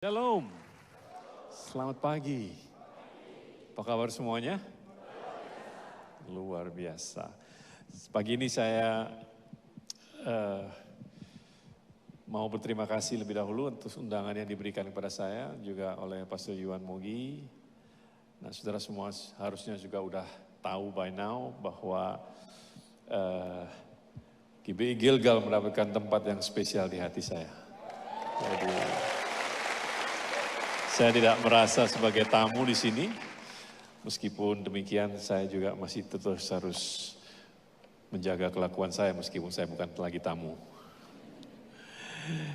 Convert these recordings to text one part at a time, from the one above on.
Shalom, selamat pagi. Apa kabar semuanya? Luar biasa. Pagi ini saya mau berterima kasih lebih dahulu untuk undangan yang diberikan kepada saya, juga oleh Pastor Yuan Mogi. Nah, saudara semua harusnya juga udah tahu by now bahwa GBI Gilgal mendapatkan tempat yang spesial di hati saya. Jadi, saya tidak merasa sebagai tamu di sini, meskipun demikian saya juga masih terus harus menjaga kelakuan saya meskipun saya bukan lagi tamu.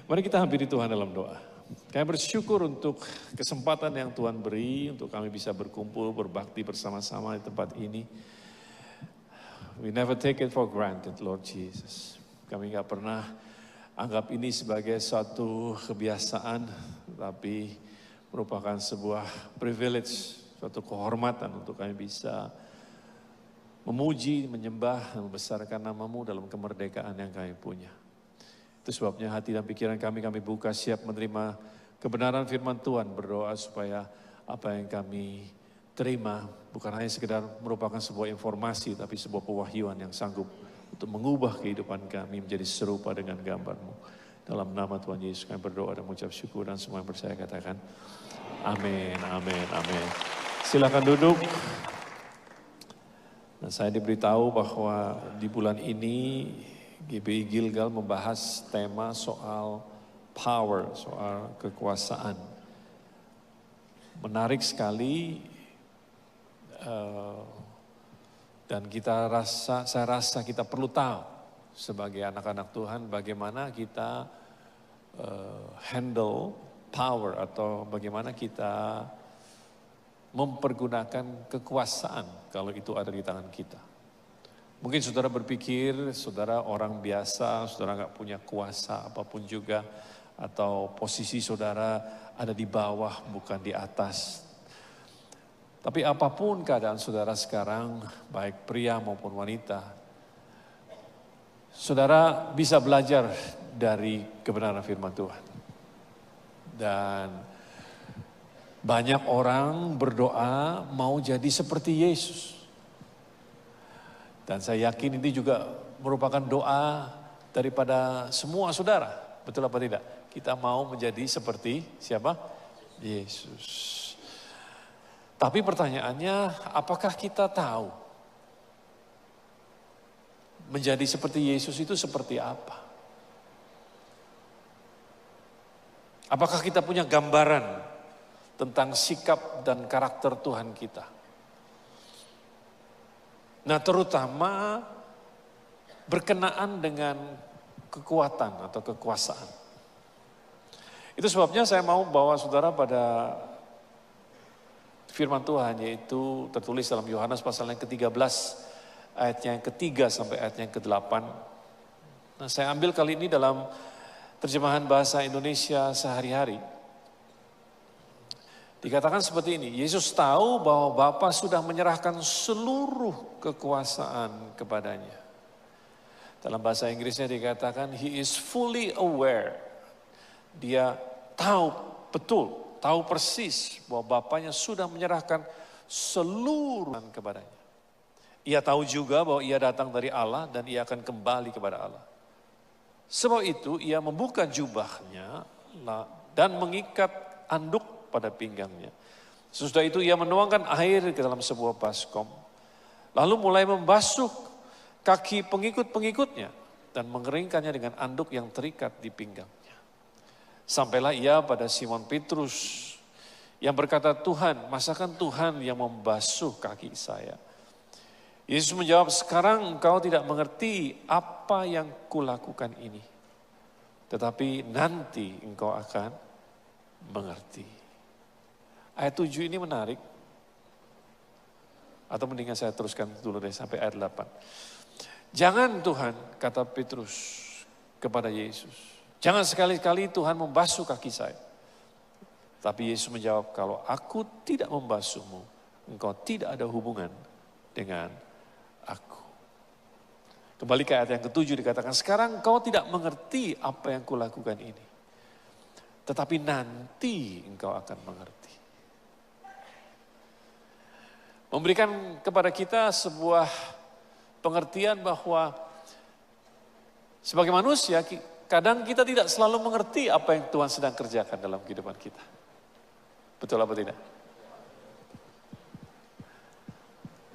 Mari kita hampiri Tuhan dalam doa. Kami bersyukur untuk kesempatan yang Tuhan beri untuk kami bisa berkumpul, berbakti bersama-sama di tempat ini. We never take it for granted, Lord Jesus. Kami nggak pernah anggap ini sebagai suatu kebiasaan, tapi merupakan sebuah privilege, suatu kehormatan untuk kami bisa memuji, menyembah, dan membesarkan nama-Mu dalam kemerdekaan yang kami punya. Itu sebabnya hati dan pikiran kami buka siap menerima kebenaran firman Tuhan, berdoa supaya apa yang kami terima bukan hanya sekedar merupakan sebuah informasi, tapi sebuah pewahyuan yang sanggup untuk mengubah kehidupan kami menjadi serupa dengan gambar-Mu. Dalam nama Tuhan Yesus kami berdoa dan mengucap syukur, dan semua yang percaya katakan amin, amin, amin. Silakan duduk. Nah, saya diberitahu bahwa di bulan ini GBI Gilgal membahas tema soal power, soal kekuasaan. Menarik sekali, dan saya rasa kita perlu tahu sebagai anak-anak Tuhan bagaimana kita handle power, atau bagaimana kita mempergunakan kekuasaan kalau itu ada di tangan kita. Mungkin saudara berpikir saudara orang biasa, saudara nggak punya kuasa apapun juga, atau posisi saudara ada di bawah bukan di atas. Tapi apapun keadaan saudara sekarang, baik pria maupun wanita, saudara bisa belajar dari kebenaran firman Tuhan. Dan banyak orang berdoa mau jadi seperti Yesus. Dan saya yakin ini juga merupakan doa daripada semua saudara. Betul apa tidak? Kita mau menjadi seperti siapa? Yesus. Tapi pertanyaannya, apakah kita tahu menjadi seperti Yesus itu seperti apa? Apakah kita punya gambaran tentang sikap dan karakter Tuhan kita? Nah, terutama berkenaan dengan kekuatan atau kekuasaan. Itu sebabnya saya mau bawa saudara pada firman Tuhan, yaitu tertulis dalam Yohanes pasal yang ke-13, ayatnya yang ke-3 sampai ayatnya yang ke-8. Nah, saya ambil kali ini dalam terjemahan bahasa Indonesia sehari-hari. Dikatakan seperti ini, Yesus tahu bahwa Bapa sudah menyerahkan seluruh kekuasaan kepadanya. Dalam bahasa Inggrisnya dikatakan, He is fully aware. Dia tahu betul, tahu persis bahwa Bapanya sudah menyerahkan seluruh kepadanya. Ia tahu juga bahwa ia datang dari Allah dan ia akan kembali kepada Allah. Sebab itu ia membuka jubahnya dan mengikat anduk pada pinggangnya. Sesudah itu ia menuangkan air ke dalam sebuah baskom. Lalu mulai membasuh kaki pengikut-pengikutnya dan mengeringkannya dengan anduk yang terikat di pinggangnya. Sampailah ia pada Simon Petrus yang berkata, Tuhan, masakan Tuhan yang membasuh kaki saya? Yesus menjawab, sekarang engkau tidak mengerti apa yang kulakukan ini. Tetapi nanti engkau akan mengerti. Ayat 7 ini menarik. Atau mendingan saya teruskan dulu deh sampai ayat 8. Jangan Tuhan, kata Petrus kepada Yesus. Jangan sekali-kali Tuhan membasuh kaki saya. Tapi Yesus menjawab, kalau aku tidak membasuhmu, engkau tidak ada hubungan dengan aku. Kembali ke ayat yang ke-7 dikatakan, sekarang kau tidak mengerti apa yang kulakukan ini. tetapi nanti engkau akan mengerti. Memberikan kepada kita sebuah pengertian bahwa sebagai manusia, kadang kita tidak selalu mengerti apa yang Tuhan sedang kerjakan dalam kehidupan kita. Betul apa tidak?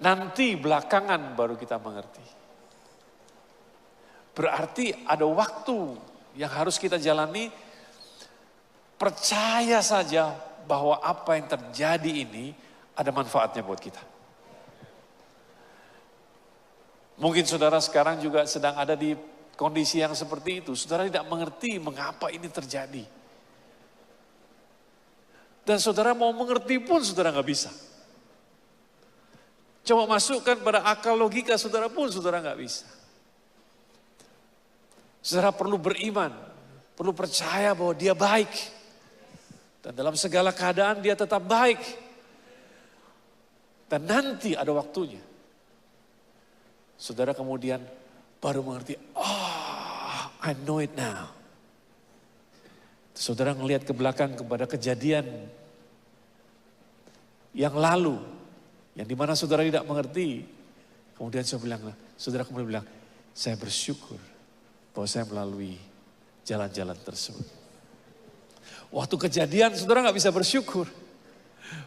Nanti belakangan baru kita mengerti. Berarti ada waktu yang harus kita jalani. Percaya saja bahwa apa yang terjadi ini ada manfaatnya buat kita. Mungkin saudara sekarang juga sedang ada di kondisi yang seperti itu. Saudara tidak mengerti mengapa ini terjadi. Dan saudara mau mengerti pun saudara nggak bisa. Coba masukkan pada akal logika saudara pun saudara nggak bisa. Saudara perlu beriman, perlu percaya bahwa dia baik. Dan dalam segala keadaan dia tetap baik. Dan nanti ada waktunya. Saudara kemudian baru mengerti, I know it now. Saudara ngelihat ke belakang kepada kejadian yang lalu, yang dimana saudara tidak mengerti. Kemudian saudara kemudian bilang, saya bersyukur bahwa saya melalui jalan-jalan tersebut. Waktu kejadian saudara nggak bisa bersyukur.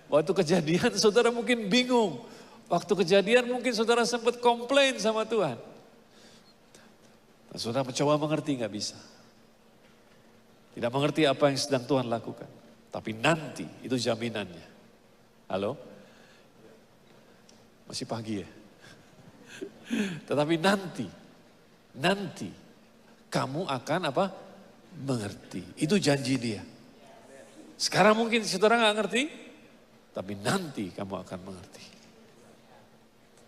Waktu kejadian saudara mungkin bingung. Waktu kejadian mungkin saudara sempat komplain sama Tuhan. Dan saudara mencoba mengerti nggak bisa. Tidak mengerti apa yang sedang Tuhan lakukan. Tapi nanti itu jaminannya. Halo? Masih pagi ya? Tetapi nanti kamu akan apa? Mengerti. Itu janji dia. Sekarang mungkin saudara nggak ngerti, tapi nanti kamu akan mengerti.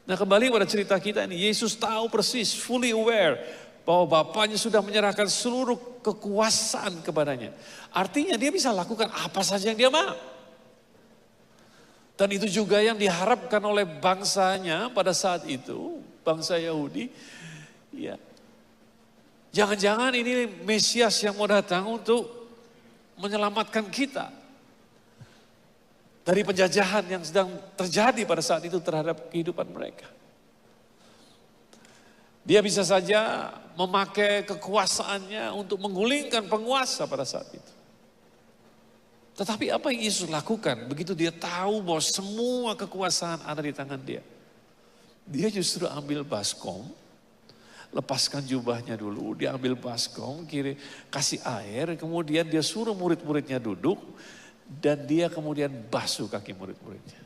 Nah kembali pada cerita kita ini, Yesus tahu persis, fully aware bahwa Bapaknya sudah menyerahkan seluruh kekuasaan kepadanya. Artinya dia bisa lakukan apa saja yang dia mau. Dan itu juga yang diharapkan oleh bangsanya pada saat itu, bangsa Yahudi. Ya, jangan-jangan ini Mesias yang mau datang untuk menyelamatkan kita dari penjajahan yang sedang terjadi pada saat itu terhadap kehidupan mereka. Dia bisa saja memakai kekuasaannya untuk menggulingkan penguasa pada saat itu. Tetapi apa yang Yesus lakukan begitu dia tahu bahwa semua kekuasaan ada di tangan dia? Dia justru ambil baskom, lepaskan jubahnya dulu, dia ambil baskom, kasih air, kemudian dia suruh murid-muridnya duduk, dan dia kemudian basuh kaki murid-muridnya.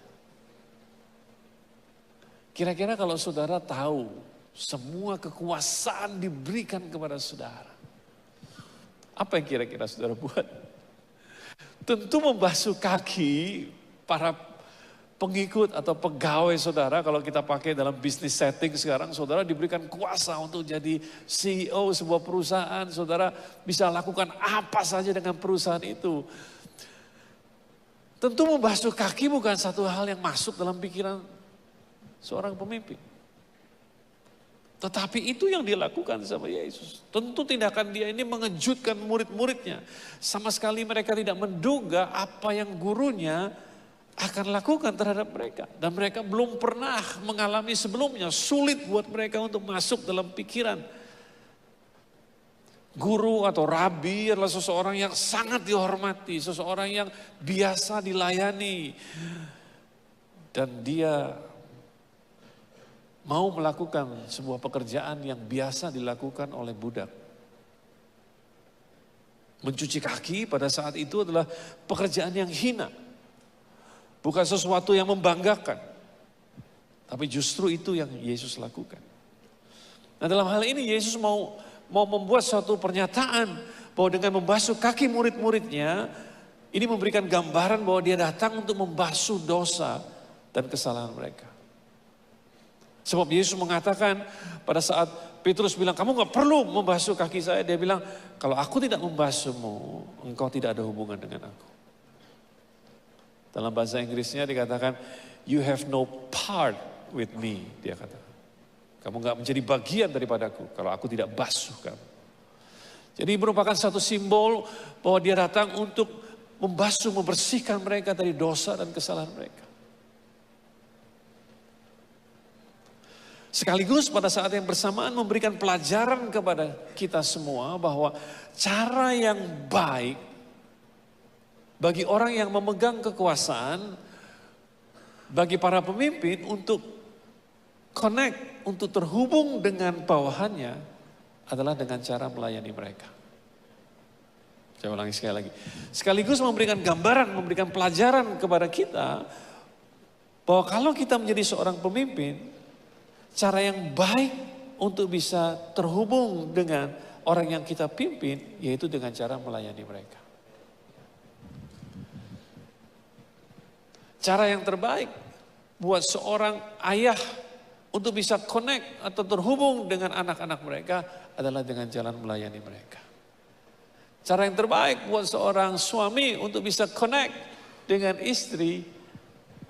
Kira-kira kalau saudara tahu semua kekuasaan diberikan kepada saudara, apa yang kira-kira saudara buat? Tentu membasuh kaki para pengikut atau pegawai saudara. Kalau kita pakai dalam bisnis setting sekarang, saudara diberikan kuasa untuk jadi CEO sebuah perusahaan. Saudara bisa lakukan apa saja dengan perusahaan itu. Tentu membasuh kaki bukan satu hal yang masuk dalam pikiran seorang pemimpin. Tetapi itu yang dilakukan sama Yesus. Tentu tindakan dia ini mengejutkan murid-muridnya. Sama sekali mereka tidak menduga apa yang gurunya akan lakukan terhadap mereka. Dan mereka belum pernah mengalami sebelumnya. Sulit buat mereka untuk masuk dalam pikiran. Guru atau rabi adalah seseorang yang sangat dihormati. Seseorang yang biasa dilayani. Dan dia mau melakukan sebuah pekerjaan yang biasa dilakukan oleh budak. Mencuci kaki pada saat itu adalah pekerjaan yang hina. Bukan sesuatu yang membanggakan. Tapi justru itu yang Yesus lakukan. Nah dalam hal ini Yesus mau membuat suatu pernyataan bahwa dengan membasuh kaki murid-muridnya, ini memberikan gambaran bahwa dia datang untuk membasuh dosa dan kesalahan mereka. Sebab Yesus mengatakan pada saat Petrus bilang, kamu gak perlu membasuh kaki saya. Dia bilang, kalau aku tidak membasuhmu, engkau tidak ada hubungan dengan aku. Dalam bahasa Inggrisnya dikatakan, you have no part with me. Dia katakan, kamu gak menjadi bagian daripadaku kalau aku tidak basuh kamu. Jadi merupakan satu simbol bahwa dia datang untuk membasuh, membersihkan mereka dari dosa dan kesalahan mereka. Sekaligus pada saat yang bersamaan memberikan pelajaran kepada kita semua bahwa cara yang baik bagi orang yang memegang kekuasaan, bagi para pemimpin untuk connect, untuk terhubung dengan bawahannya adalah dengan cara melayani mereka. Saya ulangi sekali lagi. Sekaligus memberikan gambaran, memberikan pelajaran kepada kita bahwa kalau kita menjadi seorang pemimpin, cara yang baik untuk bisa terhubung dengan orang yang kita pimpin, yaitu dengan cara melayani mereka. Cara yang terbaik buat seorang ayah untuk bisa connect atau terhubung dengan anak-anak mereka adalah dengan jalan melayani mereka. Cara yang terbaik buat seorang suami untuk bisa connect dengan istri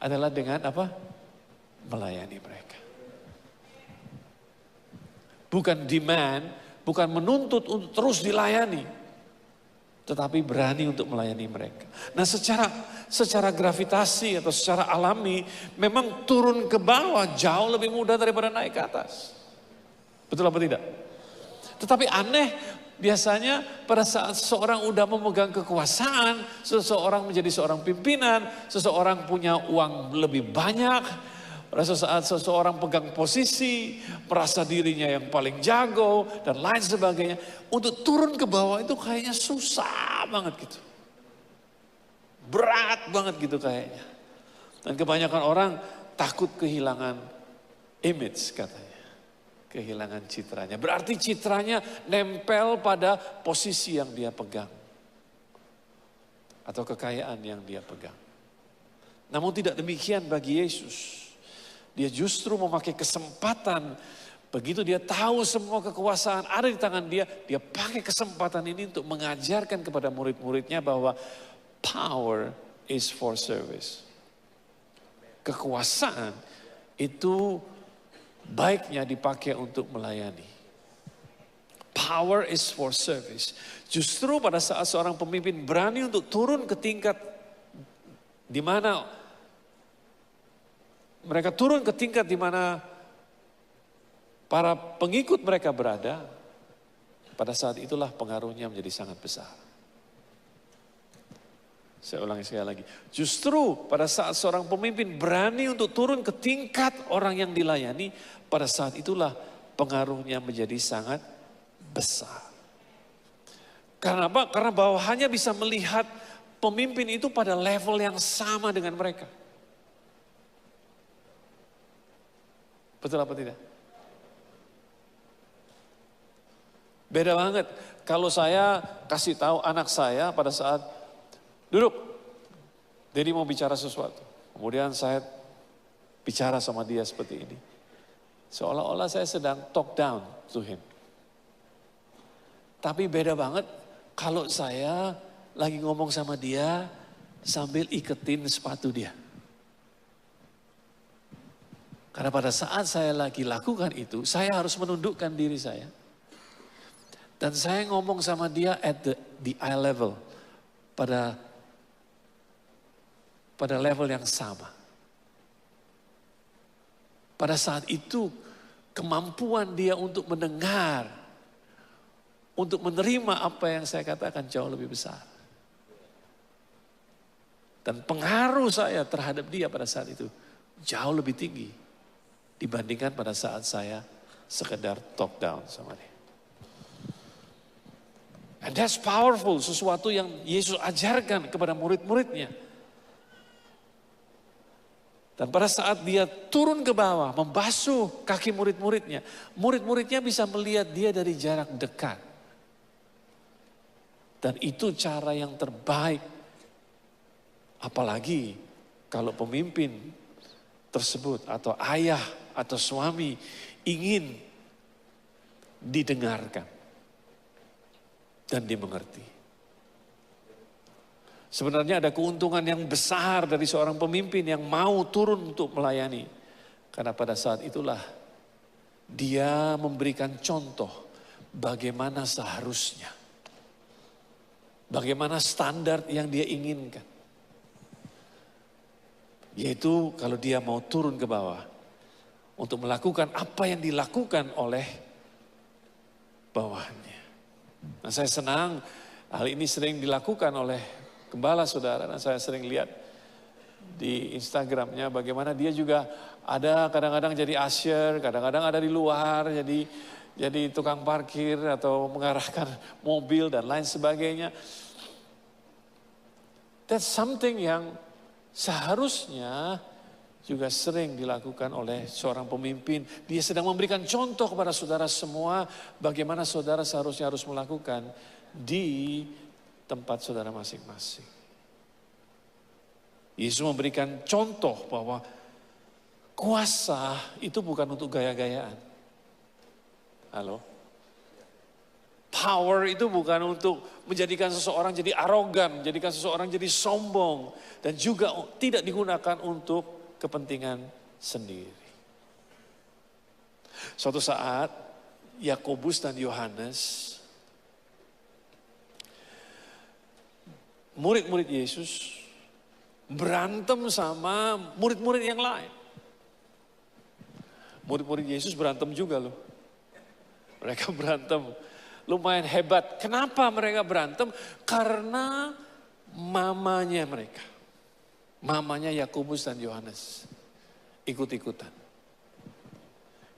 adalah dengan apa? Melayani mereka. Bukan demand, bukan menuntut untuk terus dilayani, tetapi berani untuk melayani mereka. Nah, secara gravitasi atau secara alami memang turun ke bawah jauh lebih mudah daripada naik ke atas. Betul apa tidak? Tetapi aneh, biasanya pada saat seseorang udah memegang kekuasaan, seseorang menjadi seorang pimpinan, seseorang punya uang lebih banyak, pada saat seseorang pegang posisi, merasa dirinya yang paling jago dan lain sebagainya, untuk turun ke bawah itu kayaknya susah banget gitu. Berat banget gitu kayaknya. Dan kebanyakan orang takut kehilangan image katanya. Kehilangan citranya. Berarti citranya nempel pada posisi yang dia pegang. Atau kekayaan yang dia pegang. Namun tidak demikian bagi Yesus. Dia justru memakai kesempatan. Begitu dia tahu semua kekuasaan ada di tangan dia. Dia pakai kesempatan ini untuk mengajarkan kepada murid-muridnya bahwa power is for service. Kekuasaan itu baiknya dipakai untuk melayani. Power is for service. Justru pada saat seorang pemimpin berani untuk turun ke tingkat di mana mereka turun ke tingkat di mana para pengikut mereka berada, pada saat itulah pengaruhnya menjadi sangat besar. Saya ulangi sekali lagi. Justru pada saat seorang pemimpin berani untuk turun ke tingkat orang yang dilayani, pada saat itulah pengaruhnya menjadi sangat besar. Karena apa? Karena bawahannya bisa melihat pemimpin itu pada level yang sama dengan mereka. Betul apa tidak? Beda banget. Kalau saya kasih tahu anak saya pada saat duduk, Dedi mau bicara sesuatu. Kemudian saya bicara sama dia seperti ini. Seolah-olah saya sedang talk down to him. Tapi beda banget kalau saya lagi ngomong sama dia sambil iketin sepatu dia. Karena pada saat saya lagi lakukan itu, saya harus menundukkan diri saya. Dan saya ngomong sama dia at the eye level. Pada level yang sama. Pada saat itu kemampuan dia untuk mendengar, untuk menerima apa yang saya katakan jauh lebih besar. Dan pengaruh saya terhadap dia pada saat itu jauh lebih tinggi dibandingkan pada saat saya sekedar talk down sama dia. And that's powerful, sesuatu yang Yesus ajarkan kepada murid-muridnya. Dan pada saat dia turun ke bawah, membasuh kaki murid-muridnya, murid-muridnya bisa melihat dia dari jarak dekat. Dan itu cara yang terbaik. Apalagi kalau pemimpin tersebut atau ayah atau suami ingin didengarkan dan dimengerti. Sebenarnya ada keuntungan yang besar dari seorang pemimpin yang mau turun untuk melayani. Karena pada saat itulah dia memberikan contoh bagaimana seharusnya bagaimana standar yang dia inginkan. Yaitu kalau dia mau turun ke bawah untuk melakukan apa yang dilakukan oleh bawahannya. Nah, saya senang hal ini sering dilakukan oleh gembala saudara. Dan saya sering lihat di Instagramnya bagaimana dia juga ada kadang-kadang jadi usher, kadang-kadang ada di luar jadi tukang parkir atau mengarahkan mobil dan lain sebagainya. That's something yang seharusnya juga sering dilakukan oleh seorang pemimpin. Dia sedang memberikan contoh kepada saudara semua bagaimana saudara seharusnya harus melakukan di tempat saudara masing-masing. Yesus memberikan contoh bahwa kuasa itu bukan untuk gaya-gayaan. Halo? Power itu bukan untuk menjadikan seseorang jadi arogan, menjadikan seseorang jadi sombong. Dan juga tidak digunakan untuk kepentingan sendiri. Suatu saat, Yakobus dan Yohanes, murid-murid Yesus, berantem sama murid-murid yang lain. Murid-murid Yesus berantem juga loh. Mereka berantem lumayan hebat. Kenapa mereka berantem? Karena mamanya mereka. Mamanya Yakobus dan Yohanes ikut-ikutan.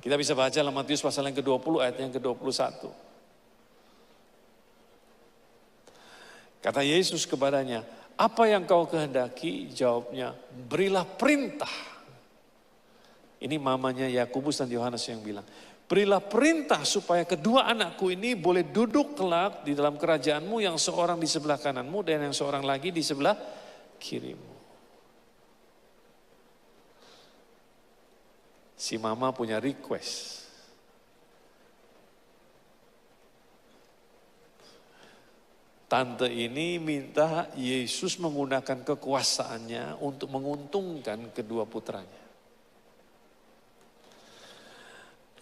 Kita bisa baca dalam Matius pasal yang ke-20 ayat yang ke-21. Kata Yesus kepadanya, apa yang kau kehendaki? Jawabnya, berilah perintah. Ini mamanya Yakobus dan Yohanes yang bilang. Berilah perintah supaya kedua anakku ini boleh duduk kelak di dalam kerajaanmu, yang seorang di sebelah kananmu dan yang seorang lagi di sebelah kirimu. Si mama punya request. Tante ini minta Yesus menggunakan kekuasaannya untuk menguntungkan kedua putranya.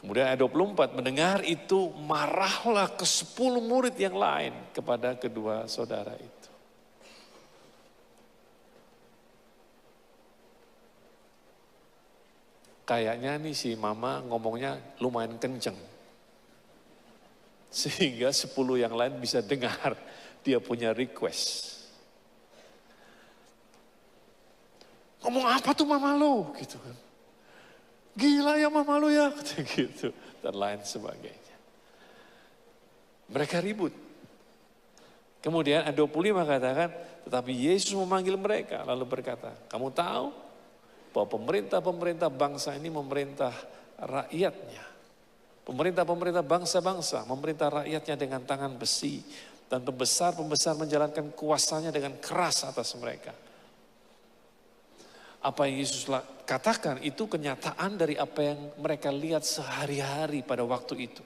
Kemudian ayat 24, mendengar itu marahlah ke 10 murid yang lain kepada kedua saudara itu. Kayaknya nih si mama ngomongnya lumayan kenceng. Sehingga 10 yang lain bisa dengar dia punya request. Ngomong apa tuh mama lu? Gitu kan. Gila ya mama lu ya, gitu, dan lain sebagainya. Mereka ribut. Kemudian ayat 25 katakan, tetapi Yesus memanggil mereka lalu berkata, kamu tahu bahwa pemerintah-pemerintah bangsa ini memerintah rakyatnya. Pemerintah-pemerintah bangsa-bangsa memerintah rakyatnya dengan tangan besi. Dan pembesar-pembesar menjalankan kuasanya dengan keras atas mereka. Apa yang Yesus katakan itu kenyataan dari apa yang mereka lihat sehari-hari pada waktu itu.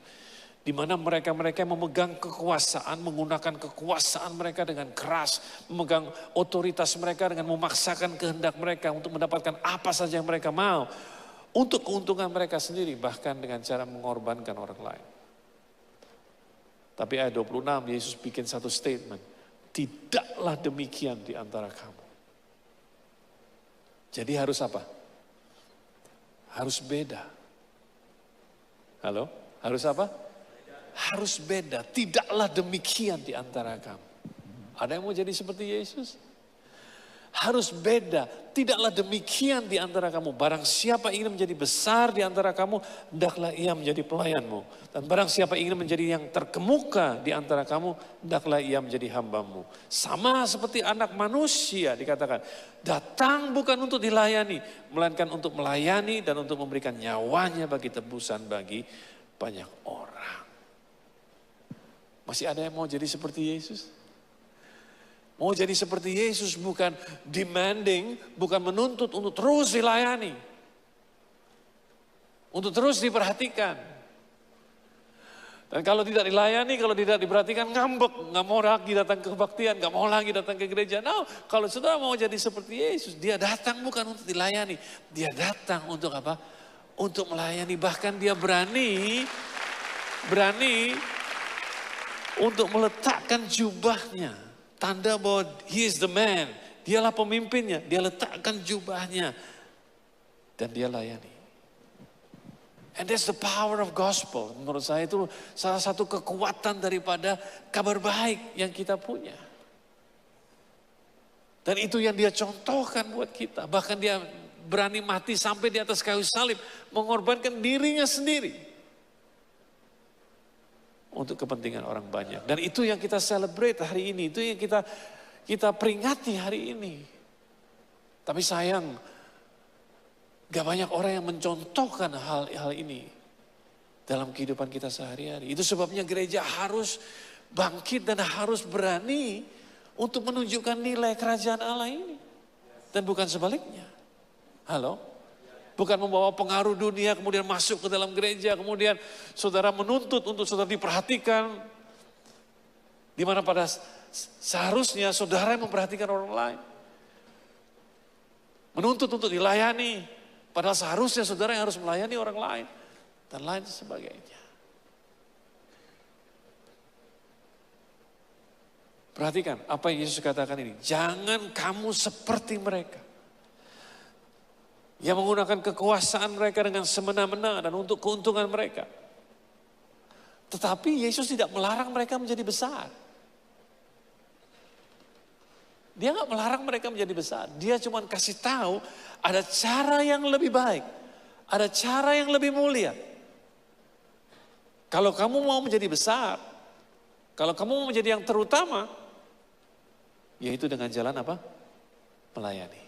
Di mana mereka-mereka yang memegang kekuasaan, menggunakan kekuasaan mereka dengan keras. Memegang otoritas mereka dengan memaksakan kehendak mereka untuk mendapatkan apa saja yang mereka mau. Untuk keuntungan mereka sendiri, bahkan dengan cara mengorbankan orang lain. Tapi ayat 26 Yesus bikin satu statement. Tidaklah demikian di antara kamu. Jadi harus apa? Harus beda. Halo? Harus apa? Harus beda. Tidaklah demikian di antara kamu. Ada yang mau jadi seperti Yesus? Harus beda. Tidaklah demikian di antara kamu. Barang siapa ingin menjadi besar di antara kamu, hendaklah ia menjadi pelayanmu. Dan barang siapa ingin menjadi yang terkemuka di antara kamu, hendaklah ia menjadi hambamu. Sama seperti anak manusia dikatakan, datang bukan untuk dilayani, melainkan untuk melayani dan untuk memberikan nyawanya bagi tebusan bagi banyak orang. Masih ada yang mau jadi seperti Yesus? Mau jadi seperti Yesus bukan demanding, bukan menuntut untuk terus dilayani. Untuk terus diperhatikan. Dan kalau tidak dilayani, kalau tidak diperhatikan ngambek. Gak mau lagi datang ke kebaktian, gak mau lagi datang ke gereja. Nah, kalau saudara mau jadi seperti Yesus, dia datang bukan untuk dilayani. Dia datang untuk apa? Untuk melayani. Bahkan dia berani untuk meletakkan jubahnya Tanda bahwa he is the man. Dialah pemimpinnya. Dia letakkan jubahnya. Dan dia layani. And that's the power of gospel. Menurut saya itu salah satu kekuatan daripada kabar baik yang kita punya. Dan itu yang dia contohkan buat kita. Bahkan dia berani mati sampai di atas kayu salib. Mengorbankan dirinya sendiri. Untuk kepentingan orang banyak. Dan itu yang kita celebrate hari ini. Itu yang kita peringati hari ini. Tapi sayang, gak banyak orang yang mencontohkan hal ini. Dalam kehidupan kita sehari-hari. Itu sebabnya gereja harus bangkit dan harus berani untuk menunjukkan nilai kerajaan Allah ini. Dan bukan sebaliknya. Halo? Bukan membawa pengaruh dunia kemudian masuk ke dalam gereja. Kemudian saudara menuntut untuk saudara diperhatikan. Di mana pada seharusnya saudara yang memperhatikan orang lain. Menuntut untuk dilayani. Padahal seharusnya saudara yang harus melayani orang lain. Dan lain sebagainya. Perhatikan apa yang Yesus katakan ini. Jangan kamu seperti mereka. Yang menggunakan kekuasaan mereka dengan semena-mena dan untuk keuntungan mereka. Tetapi Yesus tidak melarang mereka menjadi besar. Dia nggak melarang mereka menjadi besar. Dia cuma kasih tahu ada cara yang lebih baik. Ada cara yang lebih mulia. Kalau kamu mau menjadi besar. Kalau kamu mau menjadi yang terutama. Yaitu dengan jalan apa? Melayani.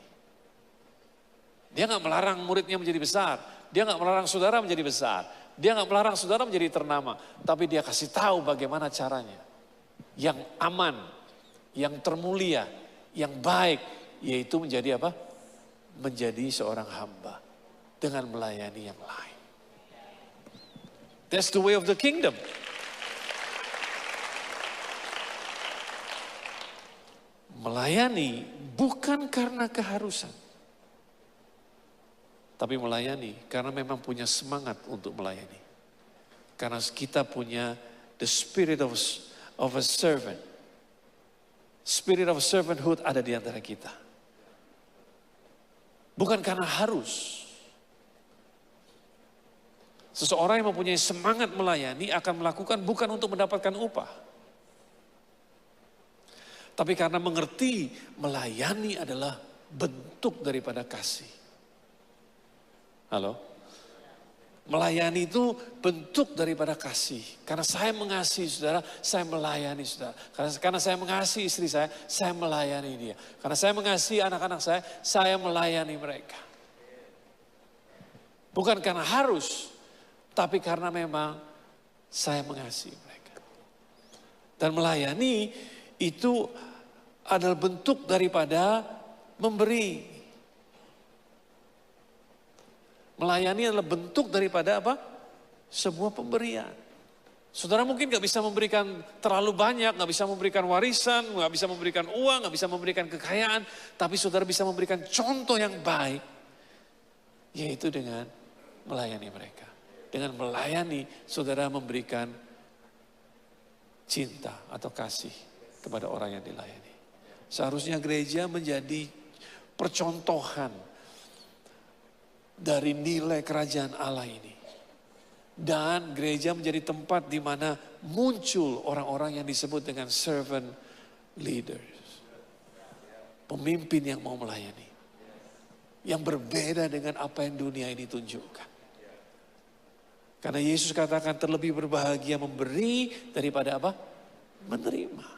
Dia nggak melarang muridnya menjadi besar. Dia nggak melarang saudara menjadi besar. Dia nggak melarang saudara menjadi ternama. Tapi dia kasih tahu bagaimana caranya. Yang aman, yang termulia, yang baik. Yaitu menjadi apa? Menjadi seorang hamba. Dengan melayani yang lain. That's the way of the kingdom. Melayani bukan karena keharusan. Tapi melayani karena memang punya semangat untuk melayani. Karena kita punya the spirit of a servant. Spirit of servanthood ada di antara kita. Bukan karena harus. Seseorang yang mempunyai semangat melayani akan melakukan bukan untuk mendapatkan upah. Tapi karena mengerti melayani adalah bentuk daripada kasih. Halo? Melayani itu bentuk daripada kasih. Karena saya mengasihi saudara, saya melayani saudara. Karena saya mengasihi istri saya melayani dia. Karena saya mengasihi anak-anak saya melayani mereka. Bukan karena harus, tapi karena memang saya mengasihi mereka. Dan melayani itu adalah bentuk daripada memberi. Melayani adalah bentuk daripada apa? Sebuah pemberian. Saudara mungkin gak bisa memberikan terlalu banyak, gak bisa memberikan warisan, gak bisa memberikan uang, gak bisa memberikan kekayaan. Tapi saudara bisa memberikan contoh yang baik. Yaitu dengan melayani mereka. Dengan melayani saudara memberikan cinta atau kasih kepada orang yang dilayani. Seharusnya gereja menjadi percontohan dari nilai kerajaan Allah ini. Dan gereja menjadi tempat di mana muncul orang-orang yang disebut dengan servant leaders. Pemimpin yang mau melayani. Yang berbeda dengan apa yang dunia ini tunjukkan. Karena Yesus katakan terlebih berbahagia memberi daripada apa? Menerima.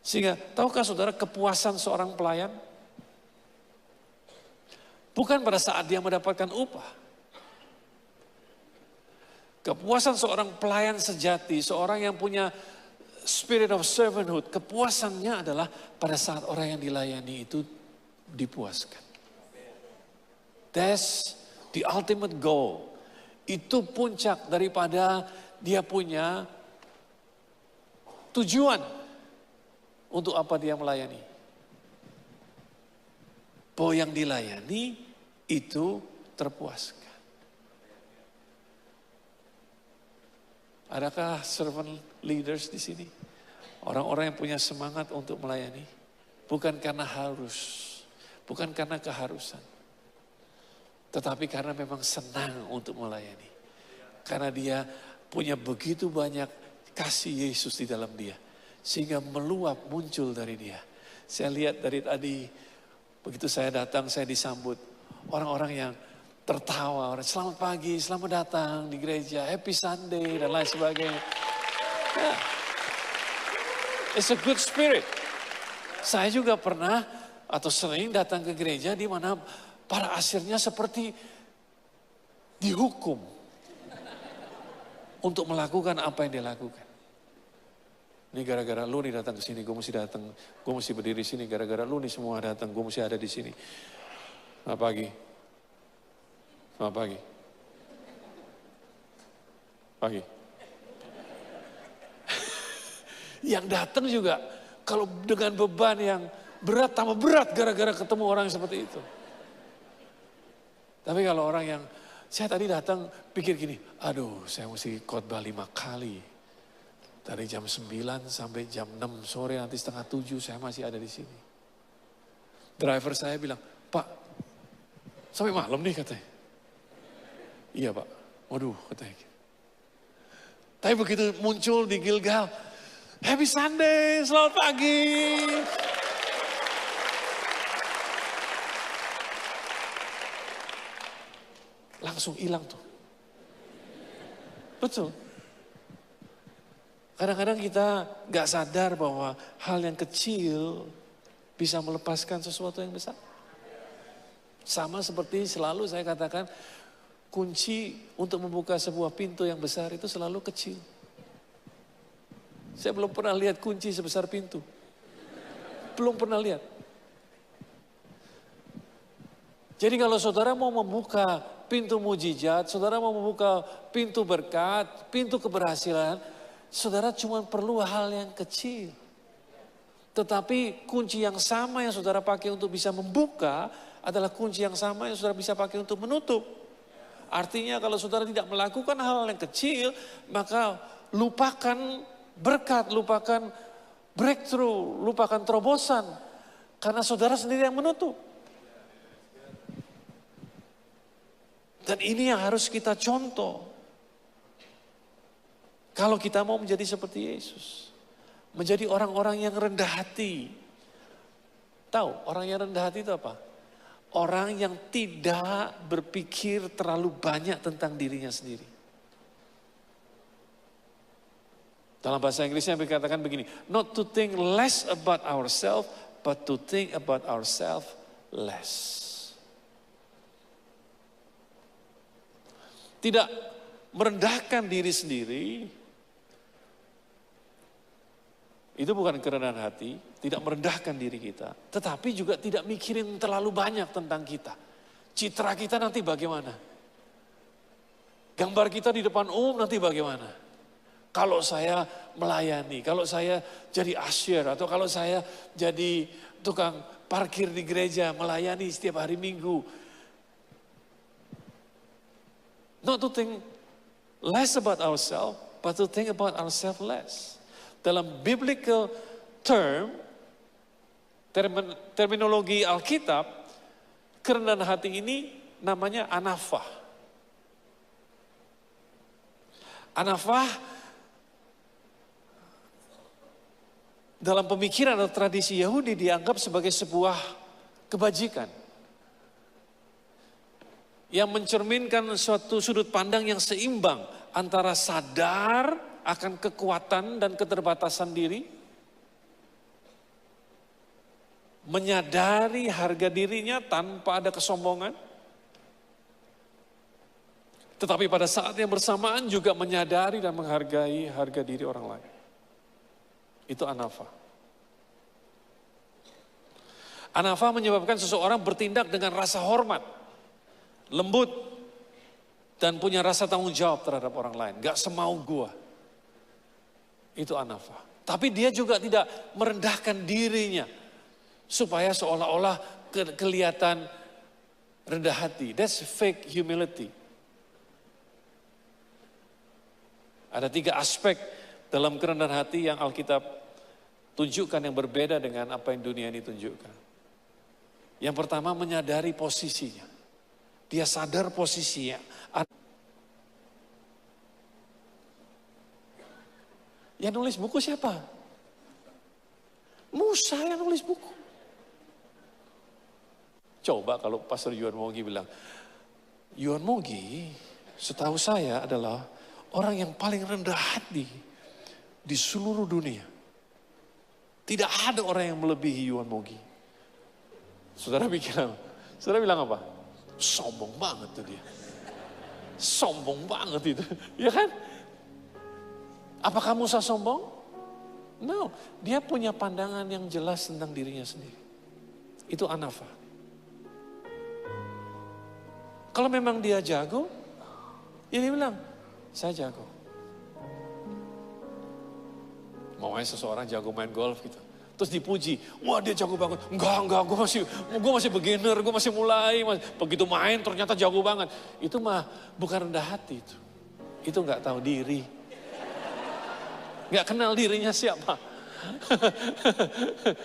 Sehingga tahukah saudara kepuasan seorang pelayan? Bukan pada saat dia mendapatkan upah. Kepuasan seorang pelayan sejati, seorang yang punya spirit of servanthood, kepuasannya adalah pada saat orang yang dilayani itu dipuaskan. That's the ultimate goal. Itu puncak daripada dia punya tujuan. Untuk apa dia melayani? Bahwa yang dilayani itu terpuaskan. Adakah servant leaders di sini? Orang-orang yang punya semangat untuk melayani. Bukan karena harus, bukan karena keharusan. Tetapi karena memang senang untuk melayani. Karena dia punya begitu banyak kasih Yesus di dalam dia. Sehingga meluap muncul dari dia. Saya lihat dari tadi, begitu saya datang saya disambut. Orang-orang yang tertawa, selamat pagi, selamat datang di gereja, happy Sunday dan lain sebagainya. Ya. It's a good spirit. Saya juga pernah atau sering datang ke gereja di mana para asirnya seperti dihukum untuk melakukan apa yang dia lakukan. Ini gara-gara lu nih datang ke sini, gue mesti datang, gue mesti berdiri sini. Gara-gara lu nih semua datang, gue mesti ada di sini. Selamat pagi. Selamat pagi. Pagi. Yang datang juga kalau dengan beban yang berat tambah berat gara-gara ketemu orang seperti itu. Tapi kalau orang yang saya tadi datang pikir gini, aduh saya mesti khotbah 5 kali. Dari jam 9 sampai jam 6 sore nanti setengah 7 saya masih ada di sini. Driver saya bilang, Pak sampai malam nih katanya. Iya Pak, waduh katanya. Tapi begitu muncul di Gilgal, happy Sunday, selamat pagi. Langsung hilang tuh. Betul. Kadang-kadang kita gak sadar bahwa hal yang kecil bisa melepaskan sesuatu yang besar. Sama seperti selalu saya katakan, kunci untuk membuka sebuah pintu yang besar itu selalu kecil. Saya belum pernah lihat kunci sebesar pintu. Belum pernah lihat. Jadi kalau saudara mau membuka pintu mujizat, saudara mau membuka pintu berkat, pintu keberhasilan, saudara cuma perlu hal yang kecil. Tetapi kunci yang sama yang saudara pakai untuk bisa membuka adalah kunci yang sama yang saudara bisa pakai untuk menutup. Artinya kalau saudara tidak melakukan hal yang kecil, maka lupakan berkat, lupakan breakthrough, lupakan terobosan. Karena saudara sendiri yang menutup. Dan ini yang harus kita contoh. Kalau kita mau menjadi seperti Yesus. Menjadi orang-orang yang rendah hati. Tahu orang yang rendah hati itu apa? Orang yang tidak berpikir terlalu banyak tentang dirinya sendiri. Dalam bahasa Inggrisnya dikatakan begini. Not to think less about ourselves, but to think about ourselves less. Tidak merendahkan diri sendiri. Itu bukan kerendahan hati, tidak merendahkan diri kita. Tetapi juga tidak mikirin terlalu banyak tentang kita. Citra kita nanti bagaimana? Gambar kita di depan umum nanti bagaimana? Kalau saya melayani, kalau saya jadi usher, atau kalau saya jadi tukang parkir di gereja, melayani setiap hari Minggu. Not to think less about ourselves, but to think about ourselves less. Dalam biblical terminologi Alkitab, kerendahan hati ini namanya anafah. Anafah dalam pemikiran atau tradisi Yahudi dianggap sebagai sebuah kebajikan. Yang mencerminkan suatu sudut pandang yang seimbang antara sadar akan kekuatan dan keterbatasan diri, menyadari harga dirinya tanpa ada kesombongan, tetapi pada saat yang bersamaan juga menyadari dan menghargai harga diri orang lain. Itu anafah. Anafah menyebabkan seseorang bertindak dengan rasa hormat, lembut, dan punya rasa tanggung jawab terhadap orang lain. Gak semau gua. Itu anafah. Tapi dia juga tidak merendahkan dirinya. Supaya seolah-olah kelihatan rendah hati. That's fake humility. Ada 3 aspek dalam kerendahan hati yang Alkitab tunjukkan yang berbeda dengan apa yang dunia ini tunjukkan. Yang pertama menyadari posisinya. Dia sadar posisinya. Yang nulis buku siapa? Musa yang nulis buku. Coba kalau Pastor Yuan Mogi bilang, Yuan Mogi setahu saya adalah orang yang paling rendah hati di seluruh dunia. Tidak ada orang yang melebihi Yuan Mogi. Saudara bilang apa? Sombong banget tuh dia. Sombong banget itu. Ya kan? Apakah Musa sombong? No. Dia punya pandangan yang jelas tentang dirinya sendiri. Itu anafa. Kalau memang dia jago, ya dia bilang, saya jago. Maunya seseorang jago main golf gitu. Terus dipuji, wah dia jago banget. Enggak, gue masih beginner, gue masih mulai. Begitu main ternyata jago banget. Itu mah bukan rendah hati itu. Itu gak tahu diri. Gak kenal dirinya siapa.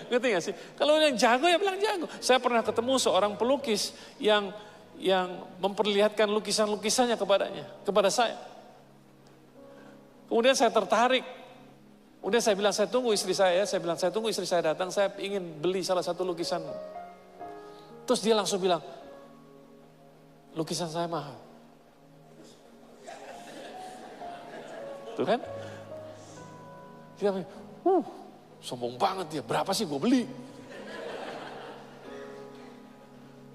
Ngerti gak sih? Kalau yang jago ya bilang jago. Saya pernah ketemu seorang pelukis yang memperlihatkan lukisan-lukisannya kepada saya. Kemudian saya tertarik. Kemudian saya bilang, saya tunggu istri saya datang, saya ingin beli salah satu lukisan. Terus dia langsung bilang, lukisan saya mahal. Tuh kan? Dia bilang, sombong banget dia, berapa sih gue beli?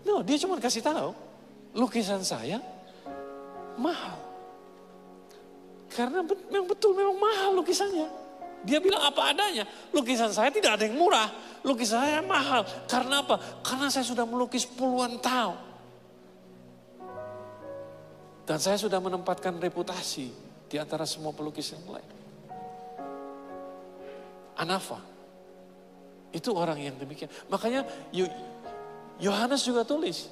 No, dia cuma kasih tahu, lukisan saya mahal. Karena memang mahal lukisannya. Dia bilang apa adanya, lukisan saya tidak ada yang murah, lukisan saya mahal. Karena apa? Karena saya sudah melukis puluhan tahun. Dan saya sudah menempatkan reputasi di antara semua pelukis yang lain. Anafa. Itu orang yang demikian. Makanya Yohanes juga tulis.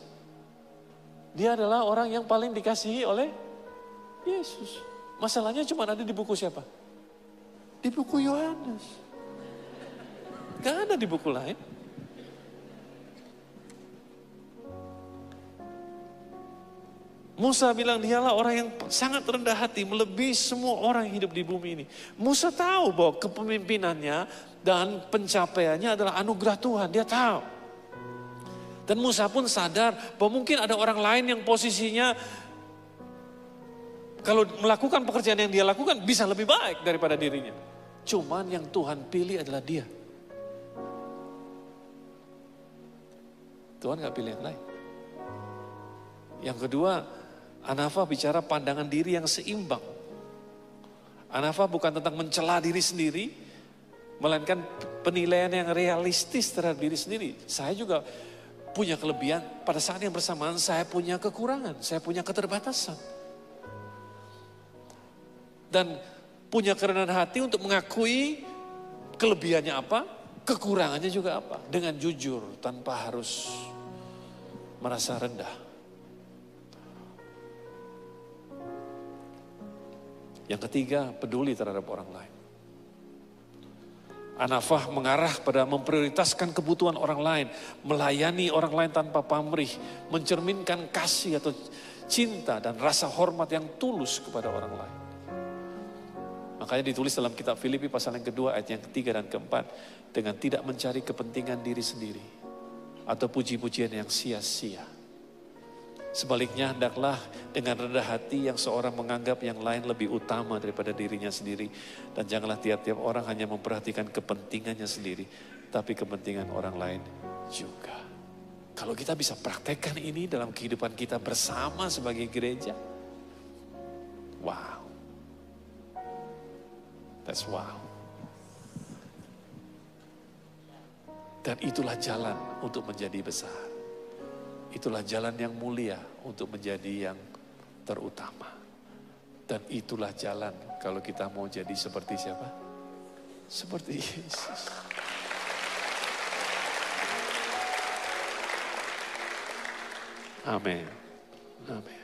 Dia adalah orang yang paling dikasihi oleh Yesus. Masalahnya cuma ada di buku siapa? Di buku Yohanes. Gak ada di buku lain. Musa bilang dialah orang yang sangat rendah hati, melebihi semua orang yang hidup di bumi ini. Musa tahu bahwa kepemimpinannya dan pencapaiannya adalah anugerah Tuhan, dia tahu. Dan Musa pun sadar bahwa mungkin ada orang lain yang posisinya kalau melakukan pekerjaan yang dia lakukan bisa lebih baik daripada dirinya. Cuman yang Tuhan pilih adalah dia. Tuhan gak pilih yang lain. Yang kedua, anafa bicara pandangan diri yang seimbang. Anafa bukan tentang mencela diri sendiri, melainkan penilaian yang realistis terhadap diri sendiri. Saya juga punya kelebihan, pada saat yang bersamaan saya punya kekurangan, saya punya keterbatasan. Dan punya kerendahan hati untuk mengakui kelebihannya apa, kekurangannya juga apa. Dengan jujur, tanpa harus merasa rendah. Yang ketiga, peduli terhadap orang lain. Anafah mengarah pada memprioritaskan kebutuhan orang lain, melayani orang lain tanpa pamrih, mencerminkan kasih atau cinta dan rasa hormat yang tulus kepada orang lain. Makanya ditulis dalam kitab Filipi pasal yang kedua ayat yang ketiga dan keempat. Dengan tidak mencari kepentingan diri sendiri. Atau puji-pujian yang sia-sia. Sebaliknya hendaklah dengan rendah hati yang seorang menganggap yang lain lebih utama daripada dirinya sendiri. Dan janganlah tiap-tiap orang hanya memperhatikan kepentingannya sendiri. Tapi kepentingan orang lain juga. Kalau kita bisa praktekkan ini dalam kehidupan kita bersama sebagai gereja. Wow. That's wow. Dan itulah jalan untuk menjadi besar. Itulah jalan yang mulia untuk menjadi yang terutama. Dan itulah jalan kalau kita mau jadi seperti siapa? Seperti Yesus. Amin. Amin.